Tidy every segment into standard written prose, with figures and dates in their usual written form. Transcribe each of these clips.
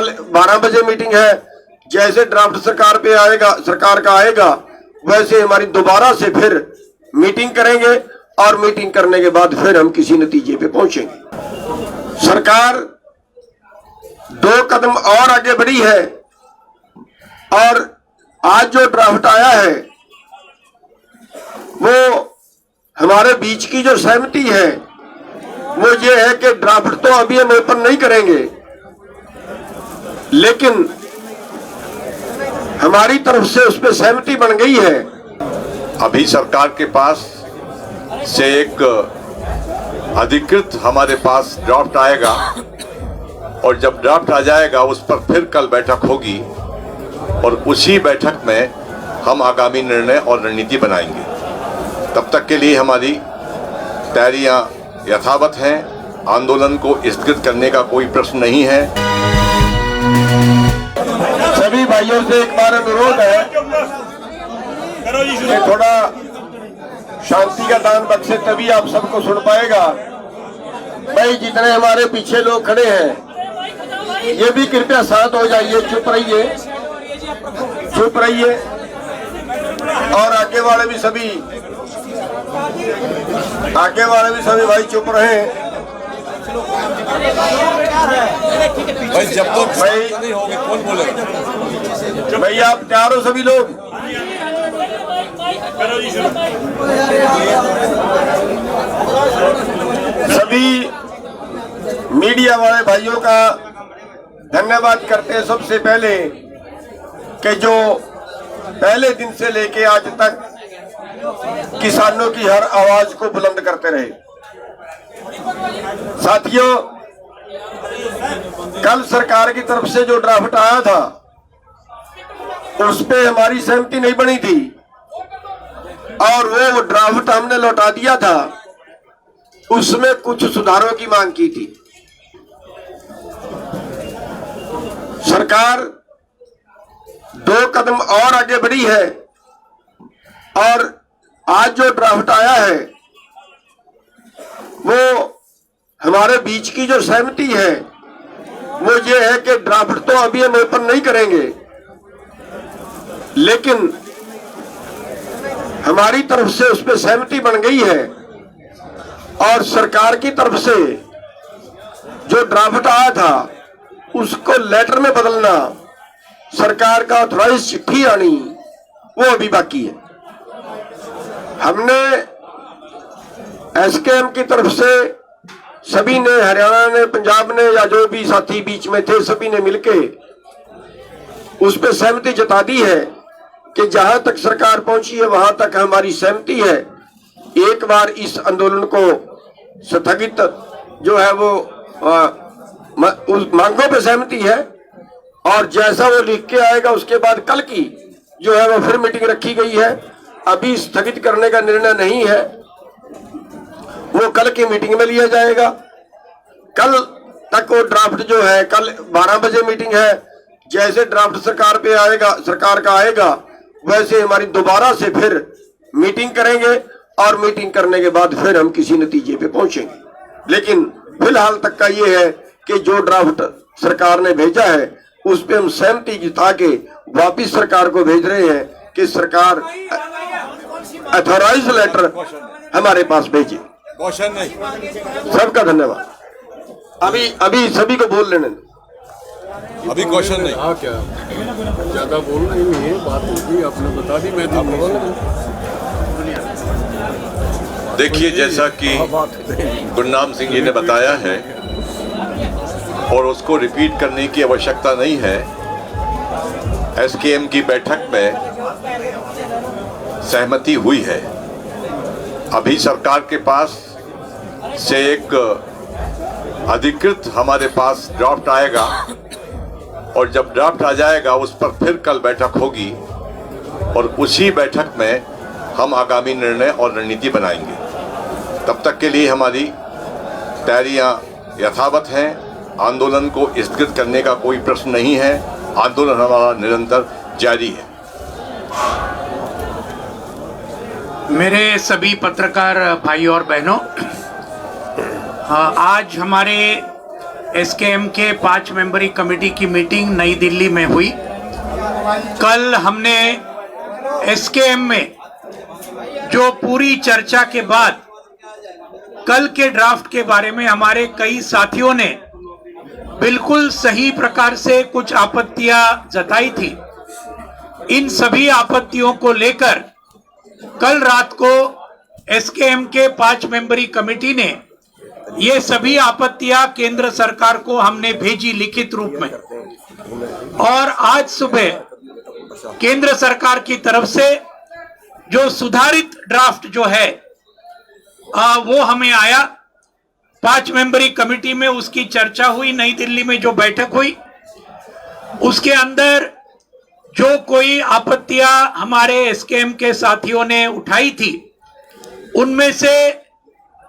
कल 12 बजे मीटिंग है। जैसे ड्राफ्ट सरकार का आएगा वैसे हमारी दोबारा से फिर मीटिंग करेंगे और मीटिंग करने के बाद फिर हम किसी नतीजे पे पहुंचेंगे। सरकार 2 कदम और आगे बढ़ी है और आज जो ड्राफ्ट आया है वो हमारे बीच की जो सहमति है वो ये है कि ड्राफ्ट तो अभी हम ओपन नहीं करेंगे, लेकिन हमारी तरफ से उस पर सहमति बन गई है। अभी सरकार के पास से एक अधिकृत हमारे पास ड्राफ्ट आएगा और जब ड्राफ्ट आ जाएगा उस पर फिर कल बैठक होगी और उसी बैठक में हम आगामी निर्णय और रणनीति बनाएंगे। तब तक के लिए हमारी तैयारियां यथावत हैं। आंदोलन को स्थगित करने का कोई प्रश्न नहीं है। सभी भाइयों से एक बार अनुरोध है कि थोड़ा शांति का दान बख्शे, तभी आप सबको सुन पाएगा। भाई जितने हमारे पीछे लोग खड़े हैं ये भी कृपया शांत हो जाइए, चुप रहिए और आगे वाले भी सभी भाई चुप रहे। भाई जब तक नहीं होंगे कौन बोलेगा? भाई आप तैयार हो सभी लोग? सभी मीडिया वाले भाइयों का धन्यवाद करते हैं सबसे पहले कि जो पहले दिन से लेके आज तक किसानों की हर आवाज को बुलंद करते रहे। साथियों, कल सरकार की तरफ से जो ड्राफ्ट आया था उस पे हमारी सहमति नहीं बनी थी और वो ड्राफ्ट हमने लौटा दिया था। उसमें कुछ सुधारों की मांग की थी। सरकार 2 कदम और आगे बढ़ी है और आज जो ड्राफ्ट आया है वो हमारे बीच की जो सहमति है वो ये है कि ड्राफ्ट तो अभी हम ओपन नहीं करेंगे, लेकिन हमारी तरफ से उस पर सहमति बन गई है और सरकार की तरफ से जो ड्राफ्ट आया था उसको लेटर में बदलना, सरकार का ऑथराइज चिट्ठी आनी, वो अभी बाकी है। हमने एसकेएम की तरफ से सभी ने, हरियाणा ने, पंजाब ने, या जो भी साथी बीच में थे सभी ने मिलके उस पर सहमति जता दी है कि जहां तक सरकार पहुंची है वहां तक हमारी सहमति है। एक बार इस आंदोलन को स्थगित जो है वो उस मांगों पे सहमति है और जैसा वो लिख के आएगा उसके बाद कल की जो है वो फिर मीटिंग रखी गई है। अभी स्थगित करने का निर्णय नहीं है, वो कल की मीटिंग में लिया जाएगा। कल तक वो ड्राफ्ट जो है, कल 12 बजे मीटिंग है। जैसे ड्राफ्ट सरकार का आएगा वैसे हमारी दोबारा से फिर मीटिंग करेंगे और मीटिंग करने के बाद फिर हम किसी नतीजे पे पहुंचेंगे। लेकिन फिलहाल तक का ये है कि जो ड्राफ्ट सरकार ने भेजा है उस पे हम सहमति जता के वापिस सरकार को भेज रहे हैं कि सरकार अथॉराइज लेटर हमारे पास भेजे। क्वेश्चन नहीं। सबका धन्यवाद। अभी सभी को बोल लेने। अभी क्वेश्चन नहीं। हाँ, क्या ज्यादा बोलना ही नहीं है, बात होगी आपने बता दी, मैं तो बोल। देखिए, जैसा कि गुरनाम सिंह जी ने बताया है और उसको रिपीट करने की आवश्यकता नहीं है। एसकेएम की बैठक में सहमति हुई है। अभी सरकार के पास से एक अधिकृत हमारे पास ड्राफ्ट आएगा और जब ड्राफ्ट आ जाएगा उस पर फिर कल बैठक होगी और उसी बैठक में हम आगामी निर्णय और रणनीति बनाएंगे। तब तक के लिए हमारी तैयारियां यथावत हैं। आंदोलन को स्थगित करने का कोई प्रश्न नहीं है। आंदोलन हमारा निरंतर जारी है। मेरे सभी पत्रकार भाई और बहनों, आज हमारे एसकेएम के 5 मेंबरी कमेटी की मीटिंग नई दिल्ली में हुई। कल हमने एसकेएम में जो पूरी चर्चा के बाद कल के ड्राफ्ट के बारे में हमारे कई साथियों ने बिल्कुल सही प्रकार से कुछ आपत्तियां जताई थी। इन सभी आपत्तियों को लेकर कल रात को एसकेएम के 5 मेंबरी कमेटी ने ये सभी आपत्तियां केंद्र सरकार को हमने भेजी लिखित रूप में, और आज सुबह केंद्र सरकार की तरफ से जो सुधारित ड्राफ्ट जो है वो हमें आया। 5 मेंबरी कमेटी में उसकी चर्चा हुई, नई दिल्ली में जो बैठक हुई उसके अंदर जो कोई आपत्तियां हमारे एसकेएम के साथियों ने उठाई थी उनमें से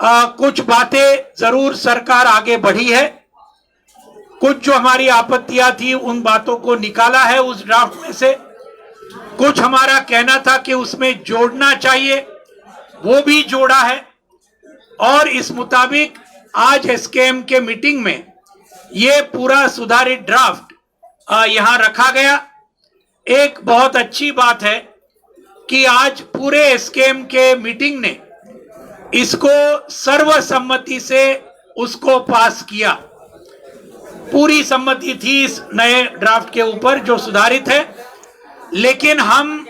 कुछ बातें जरूर सरकार आगे बढ़ी है। कुछ जो हमारी आपत्तियां थी उन बातों को निकाला है उस ड्राफ्ट में से। कुछ हमारा कहना था कि उसमें जोड़ना चाहिए, वो भी जोड़ा है, और इस मुताबिक आज एसकेएम के मीटिंग में ये पूरा सुधारित ड्राफ्ट यहां रखा गया। एक बहुत अच्छी बात है कि आज पूरे एसकेएम के मीटिंग ने इसको सर्वसम्मति से उसको पास किया। पूरी सम्मति थी इस नए ड्राफ्ट के ऊपर जो सुधारित है, लेकिन हम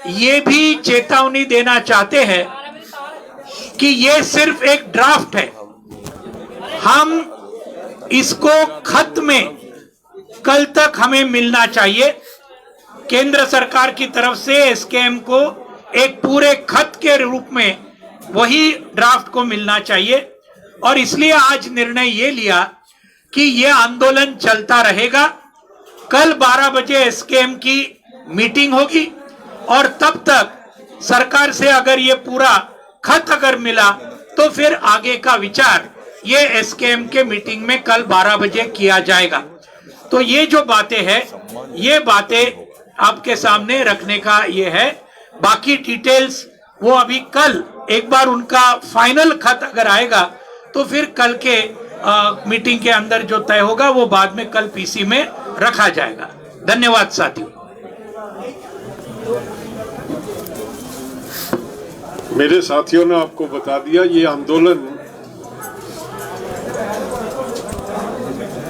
ये भी चेतावनी देना चाहते हैं कि ये सिर्फ एक ड्राफ्ट है। हम इसको खत में कल तक हमें मिलना चाहिए। केंद्र सरकार की तरफ से एसकेएम को एक पूरे खत के रूप में वही ड्राफ्ट को मिलना चाहिए, और इसलिए आज निर्णय ये लिया कि ये आंदोलन चलता रहेगा। कल 12 बजे एसकेएम की मीटिंग होगी, और तब तक सरकार से अगर ये पूरा खत अगर मिला तो फिर आगे का विचार ये एसकेएम के मीटिंग में कल 12 बजे किया जाएगा। तो ये जो बातें हैं ये बातें आपके सामने रखने का ये है। बाकी डिटेल्स वो अभी कल एक बार उनका फाइनल खत अगर आएगा तो फिर कल के मीटिंग के अंदर जो तय होगा वो बाद में कल पीसी में रखा जाएगा। धन्यवाद साथियों। मेरे साथियों ने आपको बता दिया, ये आंदोलन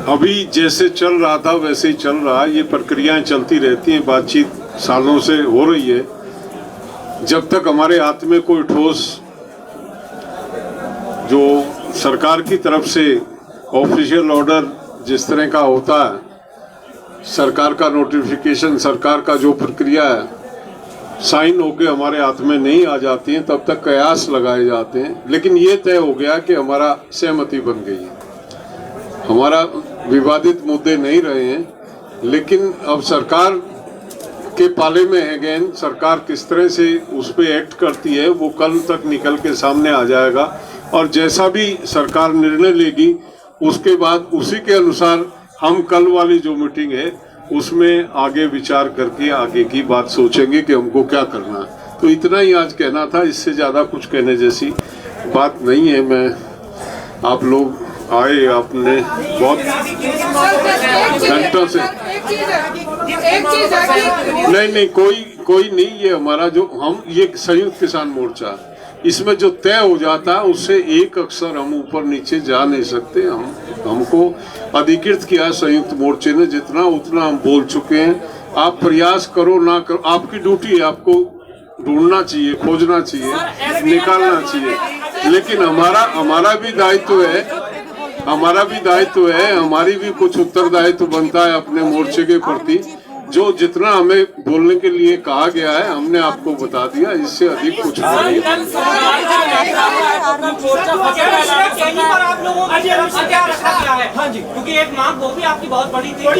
अभी जैसे चल रहा था वैसे ही चल रहा है। ये प्रक्रियाएं चलती रहती हैं, बातचीत सालों से हो रही है। जब तक हमारे हाथ में कोई ठोस जो सरकार की तरफ से ऑफिशियल ऑर्डर जिस तरह का होता है, सरकार का नोटिफिकेशन, सरकार का जो प्रक्रिया है, साइन होके हमारे हाथ में नहीं आ जाती हैं, तब तक कयास लगाए जाते हैं। लेकिन ये तय हो गया कि हमारा सहमति बन गई है, हमारा विवादित मुद्दे नहीं रहे हैं। लेकिन अब सरकार के पाले में है गेंद, सरकार किस तरह से उस पर एक्ट करती है वो कल तक निकल के सामने आ जाएगा, और जैसा भी सरकार निर्णय लेगी उसके बाद उसी के अनुसार हम कल वाली जो मीटिंग है उसमें आगे विचार करके आगे की बात सोचेंगे कि हमको क्या करना है। तो इतना ही आज कहना था, इससे ज़्यादा कुछ कहने जैसी बात नहीं है। मैं आप लोग आए, आपने बहुत घंटों से नहीं कोई नहीं, ये हमारा जो हम ये संयुक्त किसान मोर्चा, इसमें जो तय हो जाता है उससे एक अक्षर हम ऊपर नीचे जा नहीं सकते। हमको अधिकृत किया संयुक्त मोर्चे ने, जितना उतना हम बोल चुके हैं। आप प्रयास करो ना करो, आपकी ड्यूटी है, आपको ढूंढना चाहिए, खोजना चाहिए, निकालना चाहिए। लेकिन हमारा भी दायित्व है, हमारी भी कुछ उत्तरदायित्व बनता है अपने मोर्चे के प्रति। जो जितना हमें बोलने के लिए कहा गया है हमने आपको बता दिया, इससे अधिक कुछ नहीं। क्योंकि एक मांग वो भी आपकी बहुत बड़ी थी और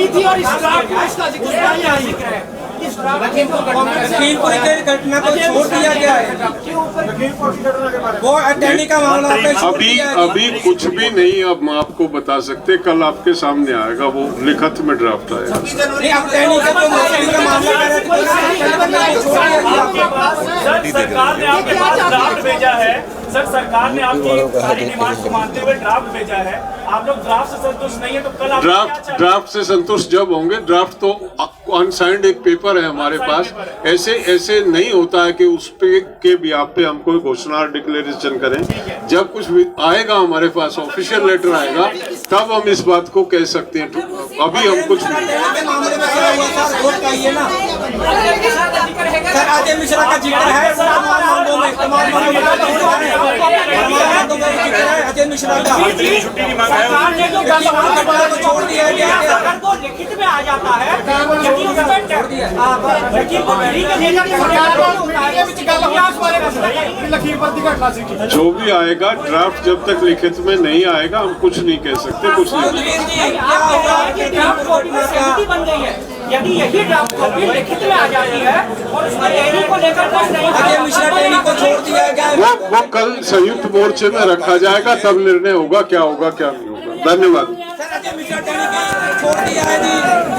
लखीमपुर की घटना को छोड़ दिया गया है, वो अटैनी का मामला अभी कुछ भी नहीं अब आपको बता सकते। कल आपके सामने आएगा, वो लिखित में ड्राफ्ट आएगा। सरकार ने आपके पास ड्राफ्ट भेजा है, सर सरकार ने आपकी सारी डिमांड को मानते हुए ड्राफ्ट भेजा है, आप लोग ड्राफ्ट से संतुष्ट नहीं है तो कल आप क्या चाहेंगे? ड्राफ्ट से संतुष्ट जब होंगे, ड्राफ्ट तो अनसाइंड एक पेपर है हमारे पास। ऐसे नहीं होता है कि उस पे के बिहाफ पे हम कोई घोषणा डिक्लेरेशन करें। जब कुछ भी आएगा हमारे पास, ऑफिशियल लेटर आएगा, तब हम इस बात को कह सकते हैं। अभी हम कुछ मामले में क्या हुआ सर, वोट का ये ना सर, अजय मिश्रा का जिक्र है तमाम मामलों में, तमाम मामलों में जिक्र है अजय मिश्रा का। सरकार ने जो घटना को छोड़ दिया गया है, सरकार को लिखित में आ जाता है, यदि उसमें जो भी आएगा, ड्राफ्ट जब तक लिखित में नहीं आएगा हम कुछ नहीं कह सकते। कुछ नहीं क्या होगा कि ड्राफ्ट कॉपी में सहमति बन गई है, यदि यही ड्राफ्ट कॉपी लिखित में आ जाती है और उसमें टेहरी को लेकर कुछ नहीं, अजय मिश्रा टेहरी को छोड़ दिया गया। वो कल संयुक्त मोर्चे में रखा जाएगा, तब निर्णय होगा क्या नहीं होगा। धन्यवाद। सर अजय मिश्रा टेहरी को छोड़ दिया है जी।